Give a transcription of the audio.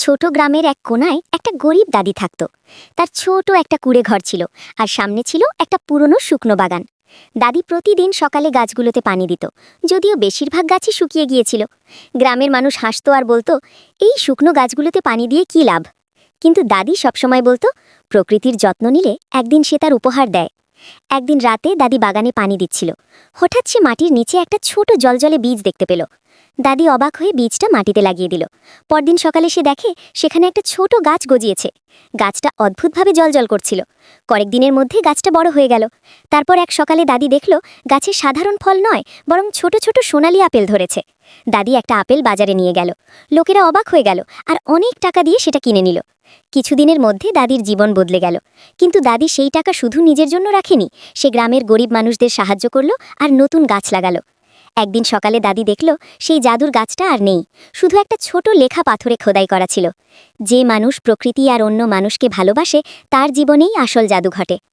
ছোট গ্রামের এক কোনায় একটা গরিব দাদি থাকত। তার ছোট একটা কুঁড়ে ঘর ছিল, আর সামনে ছিল একটা পুরনো শুকনো বাগান। দাদি প্রতিদিন সকালে গাছগুলোতে পানি দিত, যদিও বেশিরভাগ গাছই শুকিয়ে গিয়েছিল। গ্রামের মানুষ হাসতো আর বলতো, এই শুকনো গাছগুলোতে পানি দিয়ে কী লাভ? কিন্তু দাদি সবসময় বলতো, প্রকৃতির যত্ন নিলে একদিন সে তার উপহার দেয়। একদিন রাতে দাদি বাগানে পানি দিচ্ছিল। হঠাৎ সে মাটির নিচে একটা ছোট জলজলে বীজ দেখতে পেল। দাদি অবাক হয়ে বীজটা মাটিতে লাগিয়ে দিল। পরদিন সকালে সে দেখে সেখানে একটা ছোট গাছ গজিয়েছে। গাছটা অদ্ভুতভাবে জলজল করছিল। কয়েকদিনের মধ্যে গাছটা বড় হয়ে গেল। তারপর এক সকালে দাদি দেখল গাছে সাধারণ ফল নয়, বরং ছোট ছোট সোনালি আপেল ধরেছে। দাদি একটা আপেল বাজারে নিয়ে গেল। লোকেরা অবাক হয়ে গেল আর অনেক টাকা দিয়ে সেটা কিনে নিল। কিছুদিনের মধ্যে দাদির জীবন বদলে গেল। কিন্তু দাদি সেই টাকা শুধু নিজের জন্য রাখেনি, সে গ্রামের গরিব মানুষদের সাহায্য করল আর নতুন গাছ লাগালো। একদিন সকালে দাদি দেখল সেই জাদুর গাছটা আর নেই, শুধু একটা ছোট লেখা পাথরে খোদাই করা ছিল, যে মানুষ প্রকৃতি আর অন্য মানুষকে ভালোবাসে তার জীবনেই আসল জাদু ঘটে।